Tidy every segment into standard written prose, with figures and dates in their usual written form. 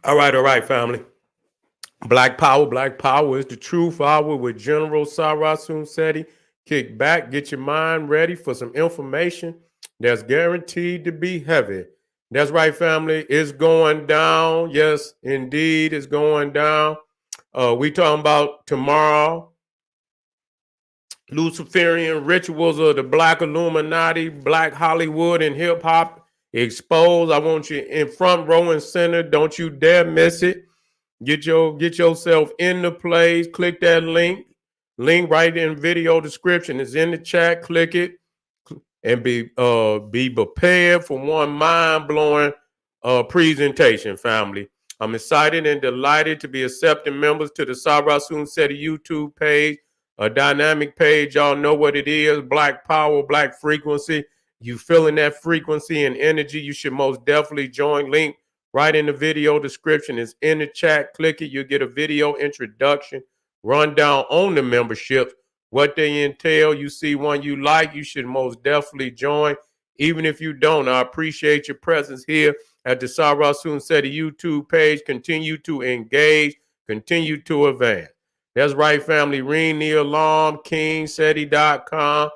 All right, family. Black Power is the truth hour with General Sarasun Seti. Kick back, get your mind ready for some information that's guaranteed to be heavy. That's right, family. It's going down. Yes, indeed, it's going down. We talking about tomorrow. Luciferian rituals of the Black Illuminati, Black Hollywood, and hip hop exposed. I want you in front row and center. Don't you dare miss it. Get yourself in the place. Click that link. Link right in video description. It's in the chat. Click it and be prepared for one mind-blowing presentation, family. I'm excited and delighted to be accepting members to the Sarasun Seti YouTube page, a dynamic page. Y'all know what it is. Black power, black frequency. You feeling that frequency and energy, you should most definitely join. Link right in the video description. It's in the chat. Click it. You'll get a video introduction, rundown on the memberships, what they entail. You see one you like, you should most definitely join. Even if you don't, I appreciate your presence here at the Sarasun Seti YouTube page. Continue to engage, continue to advance. That's right, family. Ring the alarm, kingseti.com,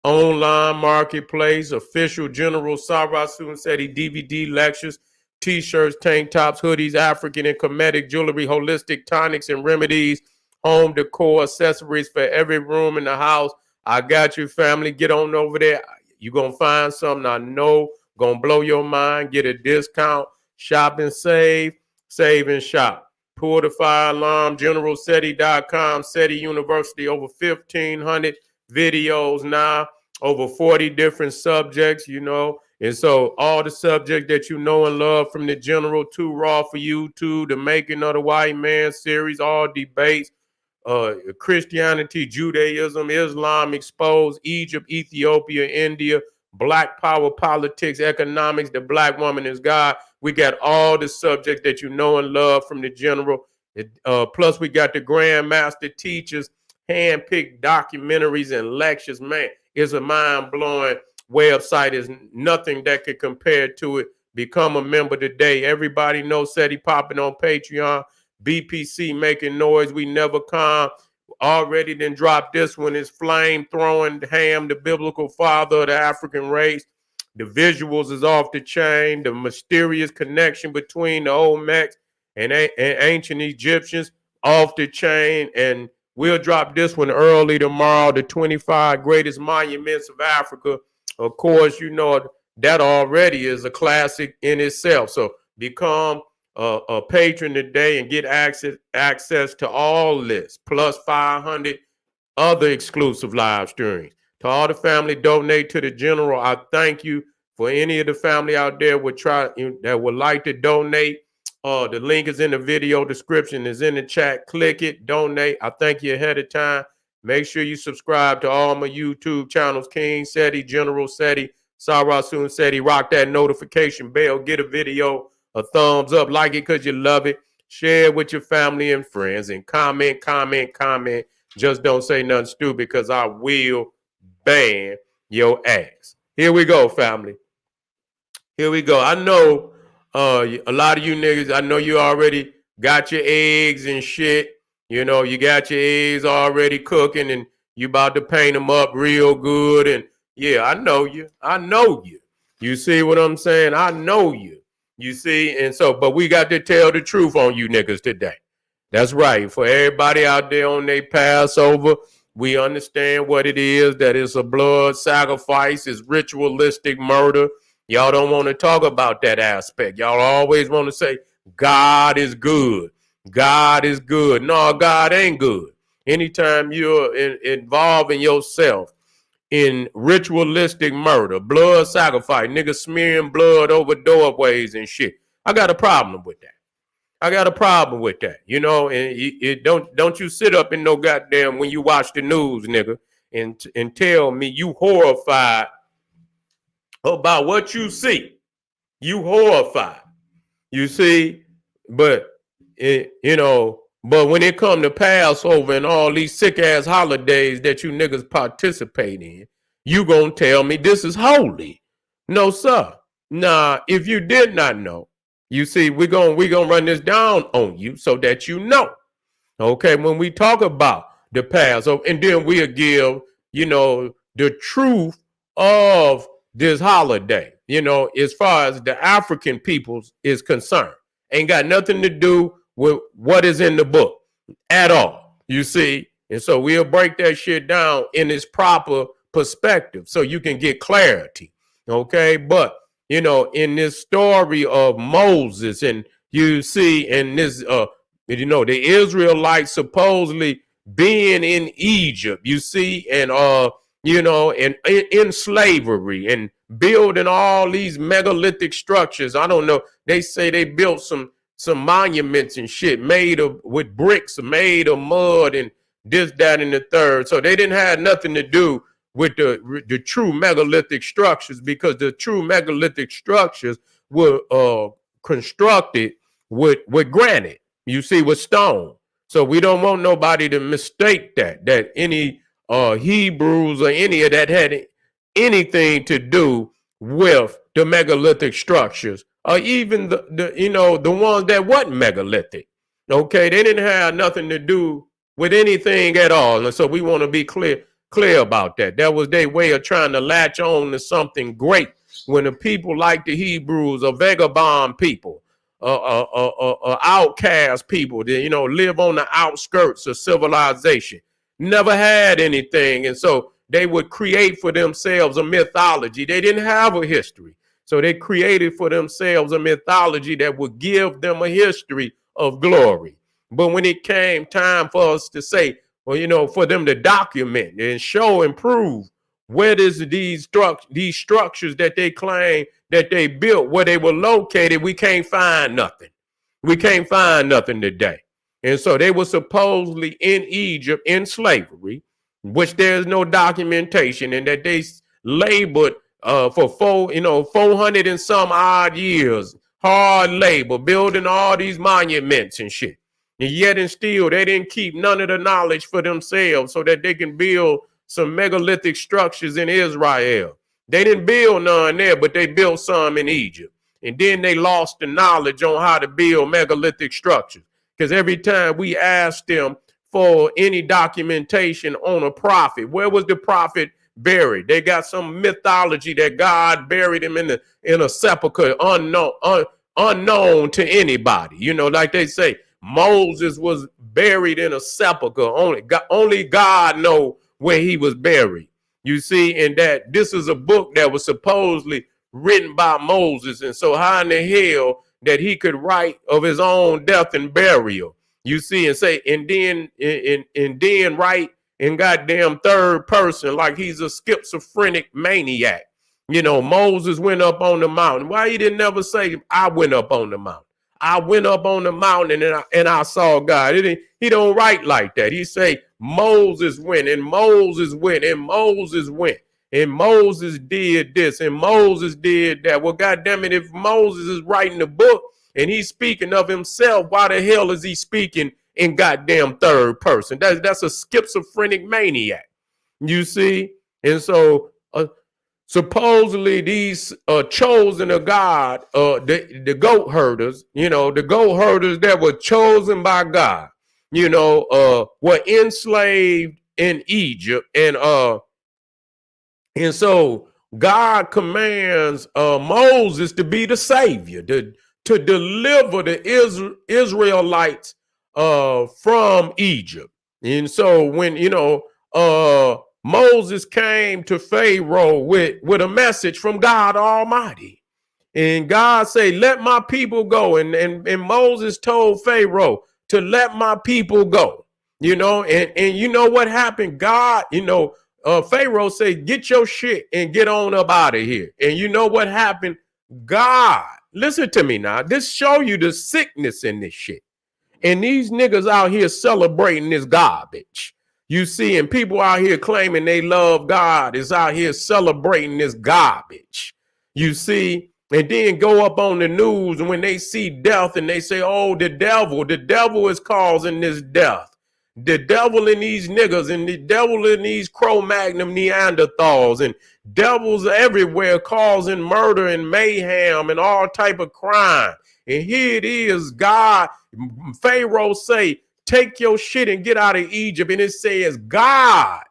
online marketplace, official General Sarasun Seti DVD lectures, t-shirts, tank tops, hoodies, African and Kemetic jewelry, holistic tonics and remedies, home decor, accessories for every room in the house. I got you, family. Get on over there. You're going to find something I know going to blow your mind. Get a discount. Shop and save. Save and shop. Pull the fire alarm. GeneralSeti.com. SETI University. Over 1,500 videos now. Over 40 different subjects, you know. And so all the subjects that you know and love, from the General to Raw for You to the Making of the White Man series, all debates, Christianity, Judaism, Islam exposed, Egypt, Ethiopia, India, Black power, politics, economics, the Black woman is God. We got all the subjects that you know and love from the General. Plus, we got the Grandmaster teachers, hand-picked documentaries and lectures. Man, it's a mind-blowing website. Is nothing that could compare to it. Become a member today. Everybody knows SETI popping on Patreon. BPC making noise. We never come. Already then dropped this one. Is flame throwing Ham, the biblical father of the African race. The visuals is off the chain. The mysterious connection between the Olmecs and ancient Egyptians, off the chain. And we'll drop this one early tomorrow. The 25 greatest monuments of Africa. Of course, you know that already is a classic in itself. So become a patron today and get access to all this, plus 500 other exclusive live streams. To all the family, donate to the General. I thank you. For any of the family out there that would like to donate, the link is in the video description. Is in the chat. Click it, donate. I thank you ahead of time. Make sure you subscribe to all my YouTube channels: King Seti, General Seti, Sarasun Seti. Rock that notification bell. Get a video a thumbs up. Like it because you love it. Share it with your family and friends. And comment. Just don't say nothing stupid, because I will ban your ass. Here we go, family. Here we go. I know a lot of you niggas, I know you already got your eggs and shit. You know, you got your eggs already cooking and you about to paint them up real good. And yeah, I know you. I know you. You see what I'm saying? I know you. You see? And so, but we got to tell the truth on you niggas today. That's right. For everybody out there on their Passover, we understand what it is, that it's a blood sacrifice, it's ritualistic murder. Y'all don't want to talk about that aspect. Y'all always want to say, God is good. God is good. No, God ain't good. Anytime you're involving yourself in ritualistic murder, blood sacrifice, niggas smearing blood over doorways and shit, I got a problem with that. I got a problem with that, you know. And don't you sit up in no goddamn when you watch the news, nigga, and tell me you horrified about what you see. You horrified, you see. But but when it come to Passover and all these sick ass holidays that you niggas participate in, you gonna tell me this is holy? No, sir. Nah. If you did not know, You see, we're gonna run this down on you so that you know. Okay, when we talk about the past, so, and then we'll give, the truth of this holiday, as far as the African peoples is concerned. Ain't got nothing to do with what is in the book at all, you see. And so we'll break that shit down in its proper perspective so you can get clarity. Okay, but in this story of Moses, and you see in this the Israelites supposedly being in Egypt, you see, and and in slavery and building all these megalithic structures. I don't know. They say they built some monuments and shit made of with bricks, made of mud, and this, that, and the third. So they didn't have nothing to do with the true megalithic structures, because the true megalithic structures were constructed with granite. You see, with stone. So we don't want nobody to mistake that any Hebrews or any of that had anything to do with the megalithic structures, or even the ones that wasn't megalithic. Okay, they didn't have nothing to do with anything at all. And so we want to be clear about that. That was their way of trying to latch on to something great, when the people like the Hebrews are vagabond people, outcast people that live on the outskirts of civilization, never had anything, and so they would create for themselves a mythology. They didn't have a history, so they created for themselves a mythology that would give them a history of glory. But when it came time for us to say, well, for them to document and show and prove where is these structures that they claim that they built, where they were located, we can't find nothing. We can't find nothing today. And so they were supposedly in Egypt in slavery, which there's no documentation, and that they labored for 400 and some odd years, hard labor, building all these monuments and shit. And yet and still, they didn't keep none of the knowledge for themselves so that they can build some megalithic structures in Israel. They didn't build none there, but they built some in Egypt. And then they lost the knowledge on how to build megalithic structures. Because every time we asked them for any documentation on a prophet, where was the prophet buried? They got some mythology that God buried him in a sepulcher unknown to anybody. Like they say, Moses was buried in a sepulcher. Only God know where he was buried. You see, and that this is a book that was supposedly written by Moses. And so how in the hell that he could write of his own death and burial? You see, and say, and then write in goddamn third person like he's a schizophrenic maniac. Moses went up on the mountain. Why he didn't never say, I went up on the mountain? I went up on the mountain and I saw God. He don't write like that. He say Moses went, and Moses went, and Moses went, and Moses did this, and Moses did that. Well, goddamn it, if Moses is writing the book and he's speaking of himself, why the hell is he speaking in goddamn third person? That's a schizophrenic maniac. You see? And so supposedly these chosen of God, the goat herders, the goat herders that were chosen by God, were enslaved in Egypt, and so God commands Moses to be the savior, to deliver the Israelites from Egypt. And so when Moses came to Pharaoh with a message from God Almighty, and God said, let my people go. And Moses told Pharaoh to let my people go, and you know what happened? God, Pharaoh said, get your shit and get on up out of here. And you know what happened? God, listen to me now. This show you the sickness in this shit. And these niggas out here celebrating this garbage. You see, and people out here claiming they love God is out here celebrating this garbage. You see, and then go up on the news, and when they see death and they say, oh, the devil is causing this death. The devil in these niggas, and the devil in these Cro-Magnon Neanderthals, and devils everywhere causing murder and mayhem and all type of crime. And here it is, God, Pharaoh say, take your shit and get out of Egypt. And it says God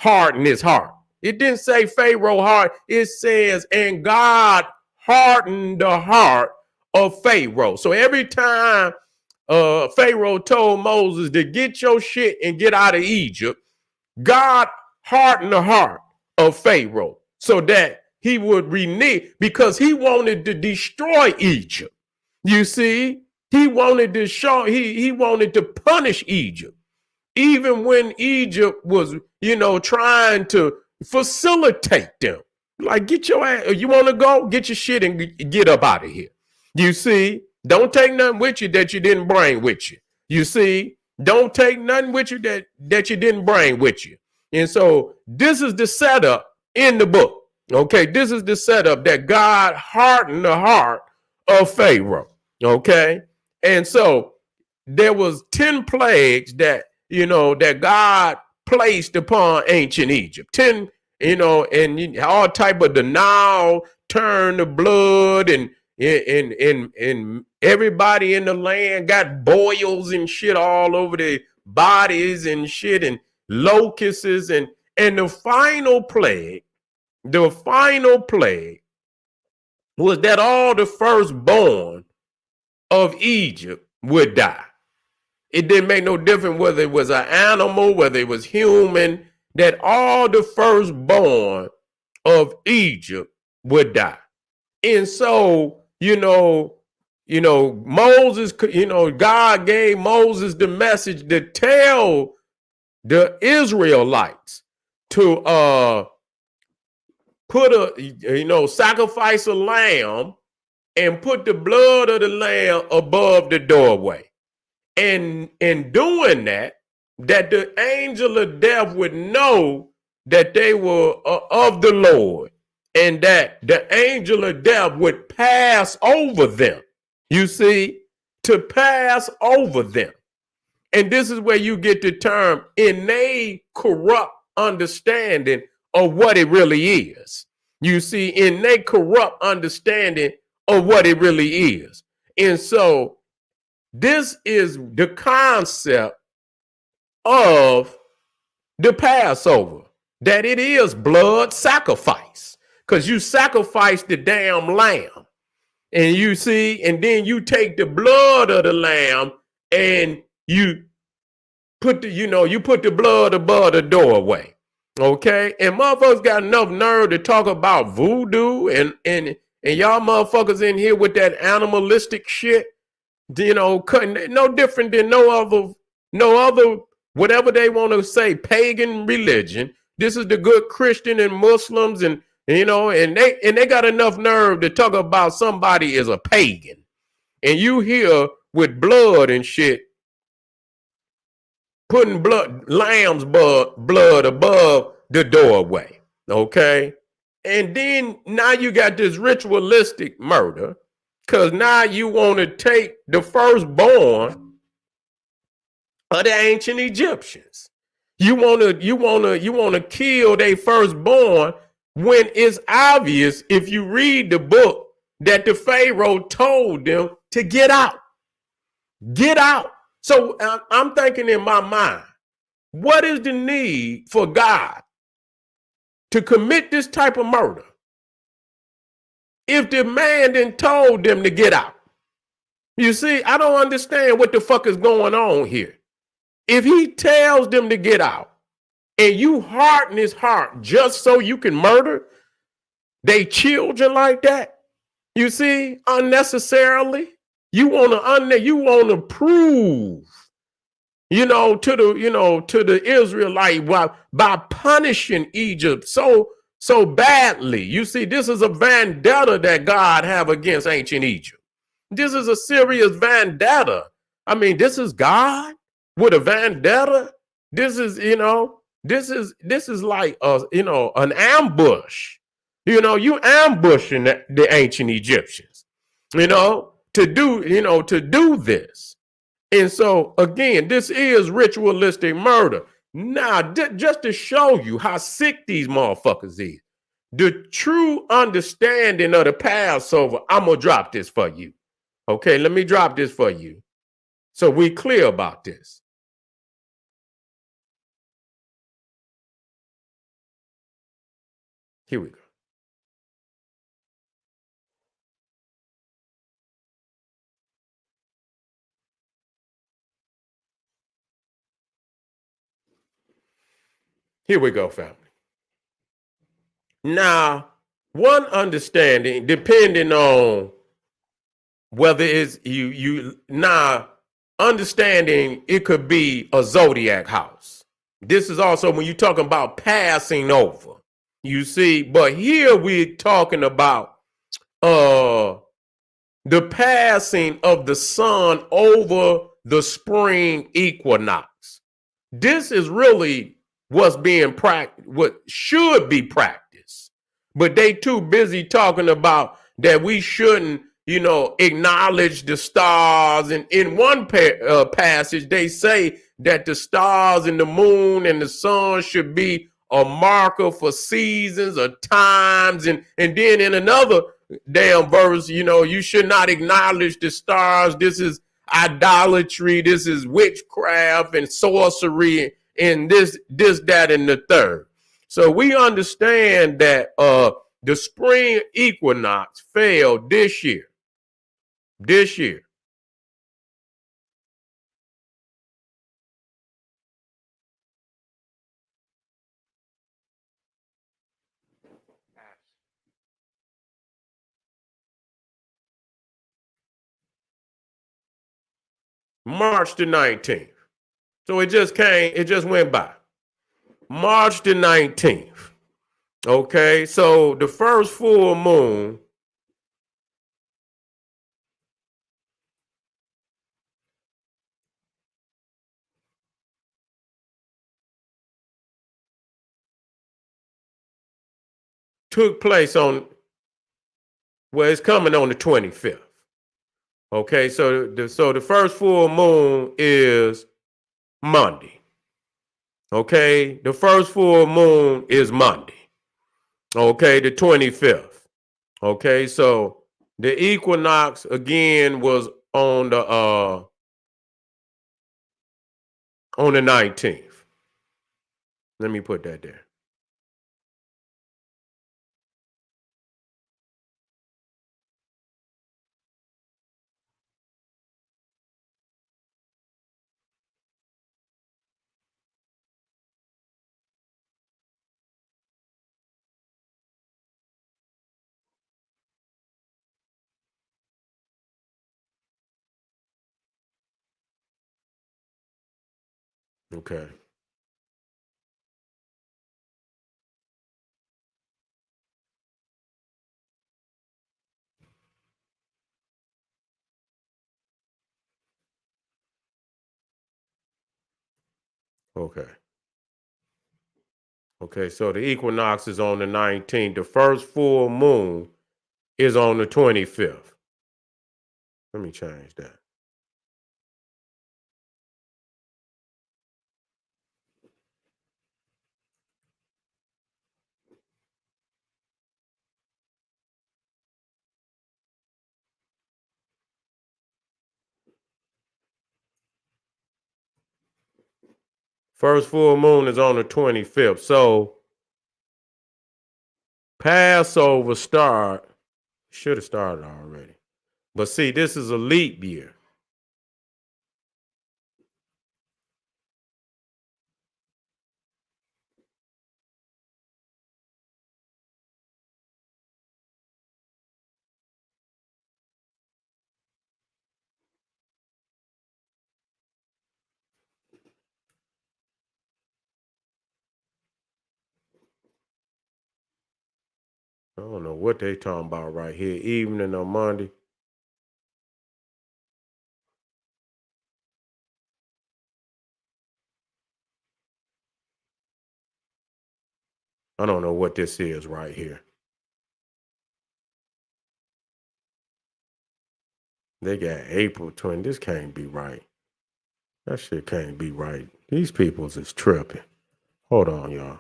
hardened his heart. It didn't say Pharaoh heart. It says, and God hardened the heart of Pharaoh. So every time Pharaoh told Moses to get your shit and get out of Egypt, God hardened the heart of Pharaoh so that he would renege, because he wanted to destroy Egypt. You see, he wanted to show, he wanted to punish Egypt, even when Egypt was, trying to facilitate them. Like, get your ass, you want to go? Get your shit and get up out of here. You see, don't take nothing with you that you didn't bring with you. You see, don't take nothing with you that you didn't bring with you. And so this is the setup in the book. Okay, this is the setup that God hardened the heart of Pharaoh. Okay, and so there was 10 plagues that that God placed upon ancient Egypt. 10, and all type of the Nile turned to blood, and everybody in the land got boils and shit all over their bodies and shit, and locusts, and the final plague was that all the firstborn of Egypt would die. It didn't make no difference whether it was an animal, whether it was human, that all the firstborn of Egypt would die. And so, Moses, God gave Moses the message to tell the Israelites to sacrifice a lamb and put the blood of the lamb above the doorway. And in doing that the angel of death would know that they were of the Lord, and that the angel of death would pass over them. You see, to pass over them. And this is where you get the term innate corrupt understanding of what it really is. You see, innate corrupt understanding of what it really is. And so this is the concept of the Passover, that it is blood sacrifice, because you sacrifice the damn lamb. And you see, and then you take the blood of the lamb and you put the blood above the doorway. Okay? And motherfuckers got enough nerve to talk about voodoo and y'all motherfuckers in here with that animalistic shit, cutting no different than no other, whatever they want to say, pagan religion. This is the good Christian and Muslims, and they got enough nerve to talk about somebody is a pagan. And you here with blood and shit, putting lamb's blood above the doorway. Okay? And then now you got this ritualistic murder, because now you want to take the firstborn of the ancient Egyptians. You want to kill their firstborn, when it's obvious, if you read the book, that the Pharaoh told them to get out. Get out. So I'm thinking in my mind, what is the need for God to commit this type of murder if the man then told them to get out? You see, I don't understand what the fuck is going on here. If he tells them to get out, and you harden his heart just so you can murder they children like that, you see, unnecessarily, you want to prove, to the Israelite by punishing Egypt so badly. You see, this is a vendetta that God have against ancient Egypt. This is a serious vendetta. I mean, this is God with a vendetta. This is, this is like an ambush. You ambushing the ancient Egyptians, to do this. And so again, this is ritualistic murder. Now, just to show you how sick these motherfuckers is, The true understanding of the Passover, I'm going to drop this for you. Okay, let me drop this for you so we clear about this. Here we go. Here we go, family. Now, one understanding, depending on whether it's you now understanding it could be a zodiac house. This is also when you're talking about passing over. You see, but here we're talking about uh the passing of the sun over the spring equinox. This is really what's being practiced, what should be practiced. But they too busy talking about that we shouldn't, acknowledge the stars. And in one passage, they say that the stars and the moon and the sun should be a marker for seasons or times. And then in another damn verse, you should not acknowledge the stars. This is idolatry. This is witchcraft and sorcery and this, that, and the third. So we understand that the spring equinox fell this year. This year. March the 19th. So it just went by. March the 19th. Okay, so the first full moon took place on, well, it's coming on the 25th. Okay, so the first full moon is Monday. Okay, the first full moon is Monday. Okay, the 25th. Okay, so the equinox again was on the 19th. Let me put that there. Okay. Okay. Okay, so the equinox is on the 19th. The first full moon is on the 25th. Let me change that. First full moon is on the 25th. So Passover should have started already. But see, this is a leap year. I don't know what they talking about right here. Evening on Monday. I don't know what this is right here. They got April 20. This can't be right. That shit can't be right. These peoples is tripping. Hold on, y'all.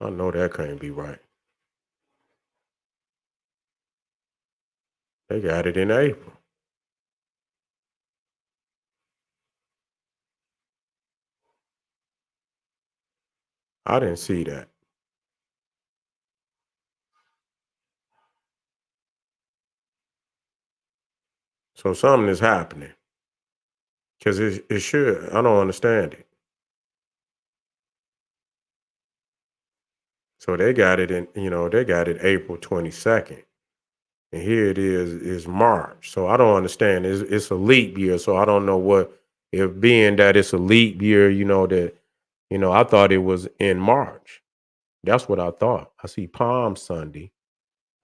I know that can't be right. They got it in April. I didn't see that. So something is happening because it should. I don't understand it. So they got it in, they got it April 22nd. And here it is March. So I don't understand. It's a leap year. So I don't know what, if being that it's a leap year, that, I thought it was in March. That's what I thought. I see Palm Sunday.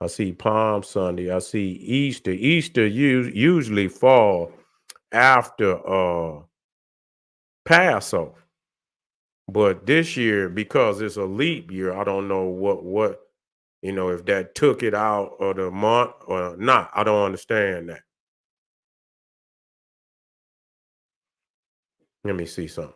I see Palm Sunday. I see Easter. Easter usually fall after Passover. But this year, because it's a leap year, I don't know what if that took it out of the month or not. I don't understand that. Let me see something.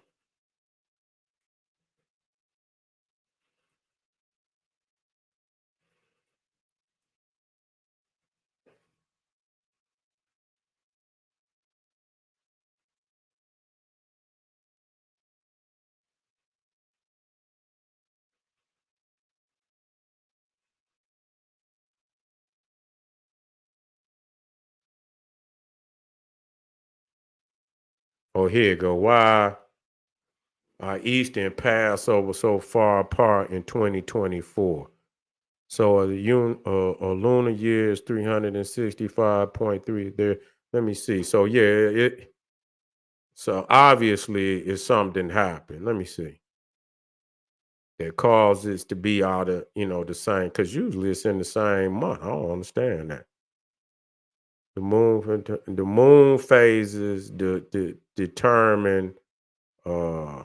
Oh, here you go. Why are Easter and Passover so far apart in 2024? So a lunar year is 365.3 there. Let me see. So yeah, so obviously it's something happened. Let me see. That causes to be out of, the same, because usually it's in the same month. I don't understand that. The moon phases determine uh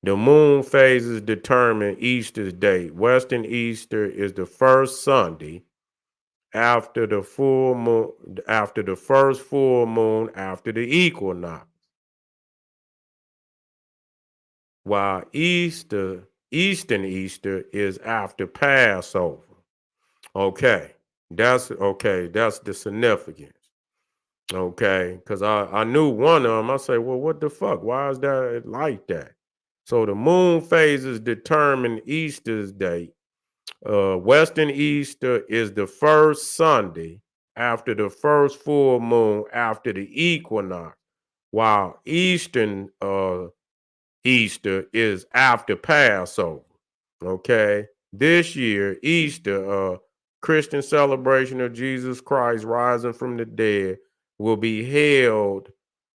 the moon phases determine Easter's date. Western Easter is the first Sunday after the full moon, after the first full moon after the equinox, while Eastern Easter is after Passover. Okay. That's the significance. Okay. Because I knew one of them. I say, well, what the fuck? Why is that like that? So the moon phases determine Easter's date. Western Easter is the first Sunday after the first full moon after the equinox, while Eastern Easter is after Passover. Okay. This year, Easter, Christian celebration of Jesus Christ rising from the dead, will be held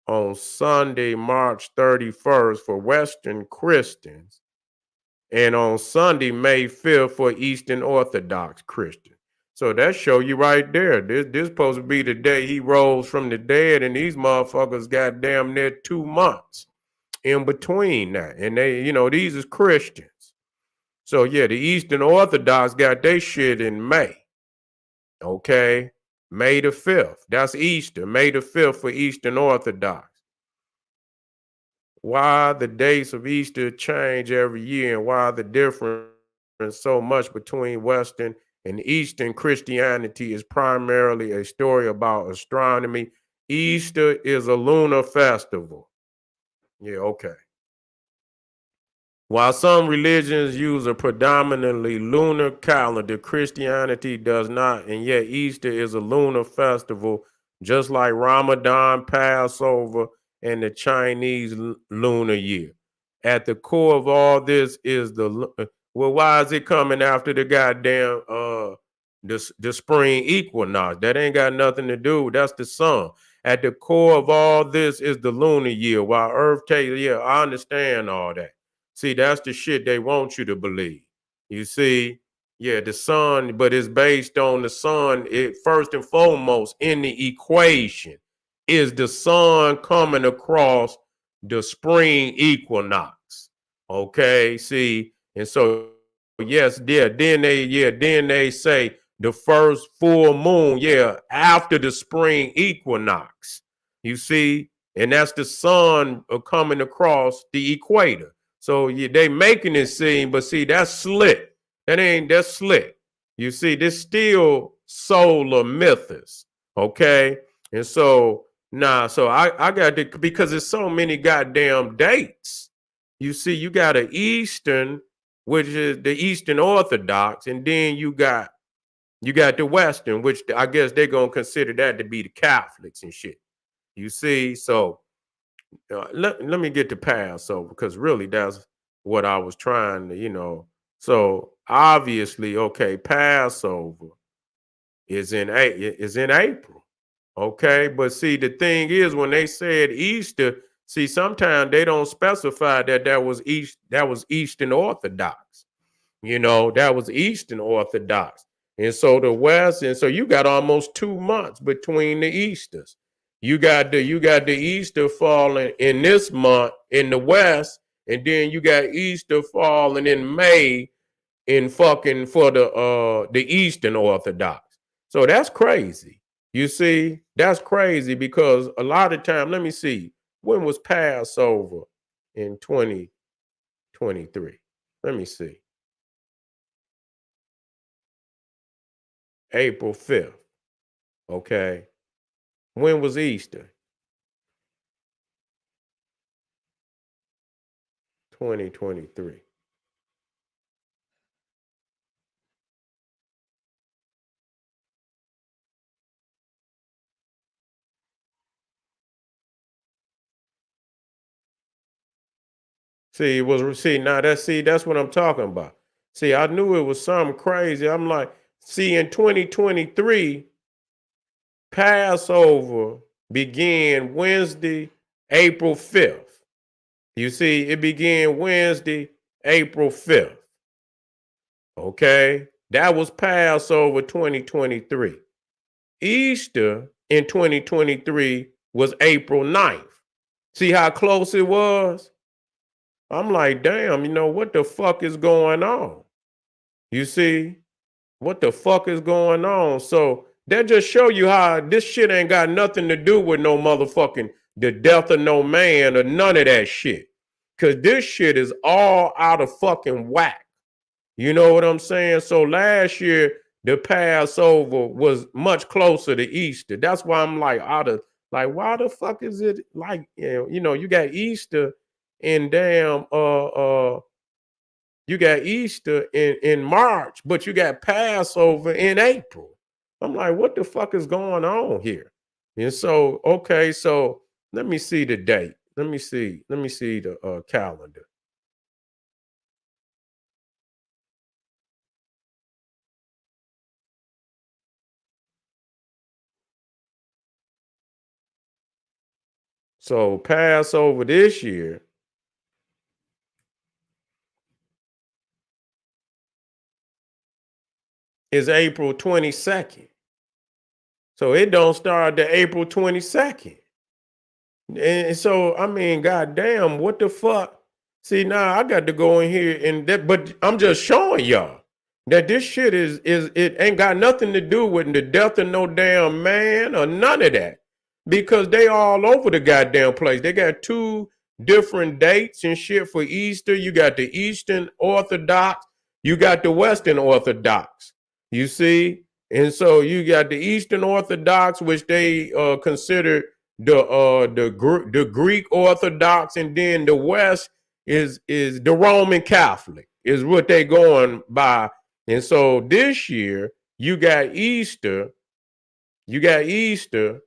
on Sunday, March 31st for Western Christians, and on Sunday, May 5th for Eastern Orthodox Christians. So that show you right there. This supposed to be the day he rose from the dead, and these motherfuckers got damn near 2 months in between that. And they, these is Christians. So yeah, the Eastern Orthodox got their shit in May. Okay. May the 5th. That's Easter. May the 5th for Eastern Orthodox. Why the dates of Easter change every year, and why the difference so much between Western and Eastern Christianity is primarily a story about astronomy. Easter is a lunar festival. Yeah, okay. While some religions use a predominantly lunar calendar, Christianity does not, and yet Easter is a lunar festival, just like Ramadan, Passover, and the Chinese lunar year. At the core of all this is well, why is it coming after the goddamn the spring equinox? That ain't got nothing to do. That's the sun. At the core of all this is the lunar year. While Earth takes, yeah, I understand all that. See, that's the shit they want you to believe. You see, yeah, the sun, but it's based on the sun. It first and foremost in the equation is the sun coming across the spring equinox. Okay, see, and so yes, yeah, then they say the first full moon, yeah, after the spring equinox. You see, and that's the sun coming across the equator. So they making it seem, but see, that's slick. That's slick. You see, this still solar mythos. Okay. And so so I got to, because there's so many goddamn dates. You see, you got an Eastern, which is the Eastern Orthodox, and then you got the Western, which I guess they're gonna consider that to be the Catholics and shit. You see, so let me get to Passover, because really that's what I was trying to. So obviously, okay, Passover is in April. Okay, but see, the thing is, when they said Easter, see, sometimes they don't specify that was Eastern Orthodox. That was Eastern Orthodox. And so the West, and so you got almost 2 months between the Easters. You got the Easter falling in this month in the West, and then you got Easter falling in May in fucking for the Eastern Orthodox. So that's crazy. You see, that's crazy, because a lot of time, let me see, when was Passover in 2023? Let me see. April 5th. Okay. When was Easter? 2023. That's what I'm talking about. See, I knew it was something crazy. I'm like, see, in 2023, Passover began Wednesday, April 5th. You see, it began Wednesday, April 5th. Okay. That was Passover 2023. Easter in 2023 was April 9th. See how close it was? I'm like, damn, what the fuck is going on? You see, what the fuck is going on? So that just show you how this shit ain't got nothing to do with no motherfucking the death of no man or none of that shit. Cause this shit is all out of fucking whack. You know what I'm saying? So last year, the Passover was much closer to Easter. That's why I'm like, why the fuck is it like, you got Easter in you got Easter in March, but you got Passover in April. I'm like, what the fuck is going on here? And so, okay, so let me see the date. Let me see the calendar. So Passover this year is April 22nd. So it don't start to April 22nd. And so, I mean, goddamn, what the fuck? See, now I got to go in here and that, but I'm just showing y'all that this shit is it ain't got nothing to do with the death of no damn man or none of that, because they all over the goddamn place. They got two different dates and shit for Easter. You got the Eastern Orthodox, you got the Western Orthodox. You see, and so you got the Eastern Orthodox, which they consider the Greek Orthodox, and then the West is the Roman Catholic is what they going by. And so this year you got Easter, you got Easter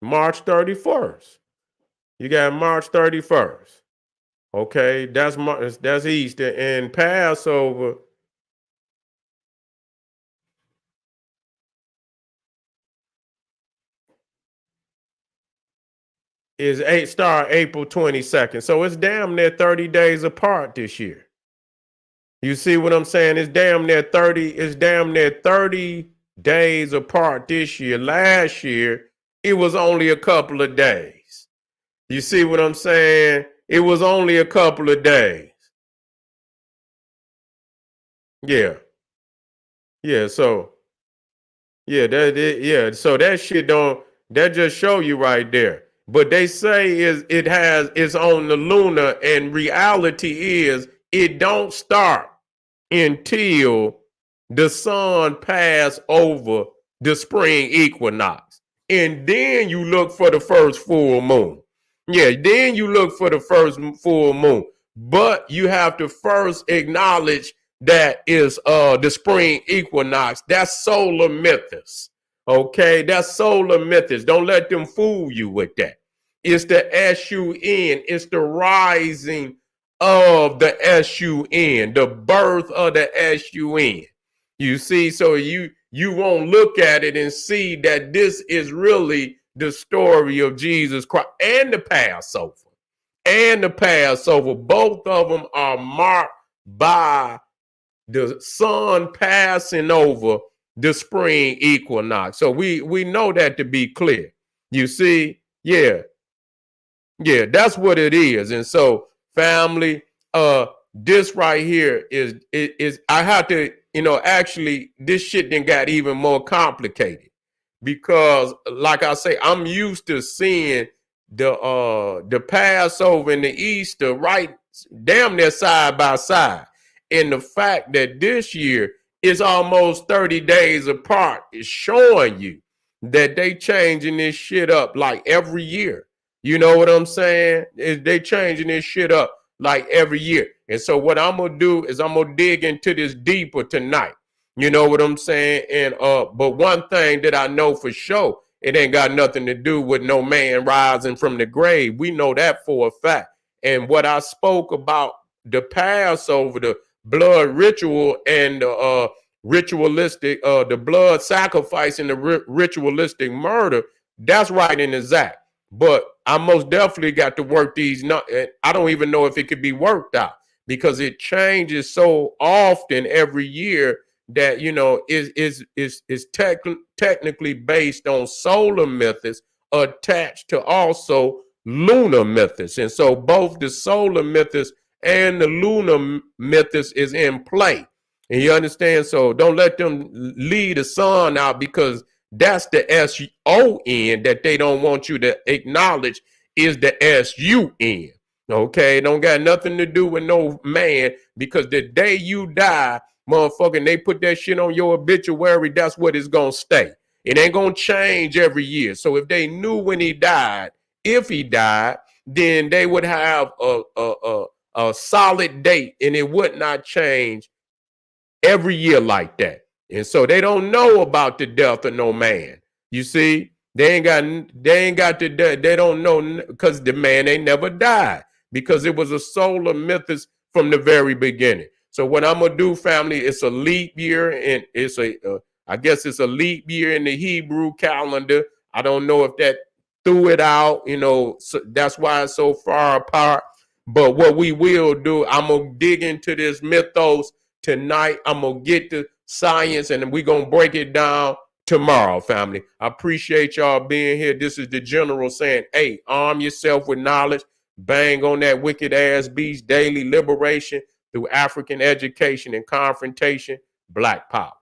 March 31st. You got March 31st. Okay, that's Easter, and Passover is April 22nd. So it's damn near 30 days apart this year. You see what I'm saying? It's damn near 30 days apart this year. Last year, it was only a couple of days. You see what I'm saying? it was only a couple of days. Yeah. Yeah. So yeah, so that shit don't that just show you right there. But they say it's on the lunar, and reality is it don't start until the sun pass over the spring equinox. And then you look for the first full moon. Yeah, then you look for the first full moon. But you have to first acknowledge that is the spring equinox. That's solar mythos. Okay, that's solar mythos. Don't let them fool you with that. It's the SUN. It's the rising of the SUN, the birth of the SUN. You see, so you won't look at it and see that this is really the story of Jesus Christ and the Passover. And the Passover, both of them are marked by the sun passing over the spring equinox. So we know that to be clear. You see, yeah, that's what it is. And so, family, this right here is I have to, actually this shit then got even more complicated because, like I say, I'm used to seeing the Passover and the Easter right damn near side by side. And the fact that this year is almost 30 days apart is showing you that they changing this shit up like every year. You know what I'm saying? They changing this shit up like every year. And so what I'm gonna do is I'm gonna dig into this deeper tonight. You know what I'm saying? And but one thing that I know for sure, it ain't got nothing to do with no man rising from the grave. We know that for a fact. And what I spoke about the Passover, the blood ritual and the ritualistic, the blood sacrifice and the ritualistic murder, that's right in the Zach. But I most definitely got to work these. I don't even know if it could be worked out because it changes so often every year that is technically based on solar methods attached to also lunar methods. And so both the solar methods and the lunar methods is in play. And you understand? So don't let them leave the sun out because that's the SON that they don't want you to acknowledge is the SUN. Okay, don't got nothing to do with no man because the day you die, motherfucker, they put that shit on your obituary, that's what it's gonna stay. It ain't gonna change every year. So if they knew when he died, if he died, then they would have a solid date and it would not change every year like that. And so they don't know about the death of no man. You see, they ain't got the they don't know because the man ain't never died because it was a solar mythos from the very beginning. So what I'm gonna do, family, it's a leap year and it's I guess it's a leap year in the Hebrew calendar. I don't know if that threw it out, so that's why it's so far apart. But what we will do, I'm gonna dig into this mythos tonight. I'm gonna get the science and we're gonna break it down tomorrow, family. I appreciate y'all being here. This is the general saying, hey, arm yourself with knowledge, bang on that wicked ass beast, daily liberation through African education and confrontation, Black power.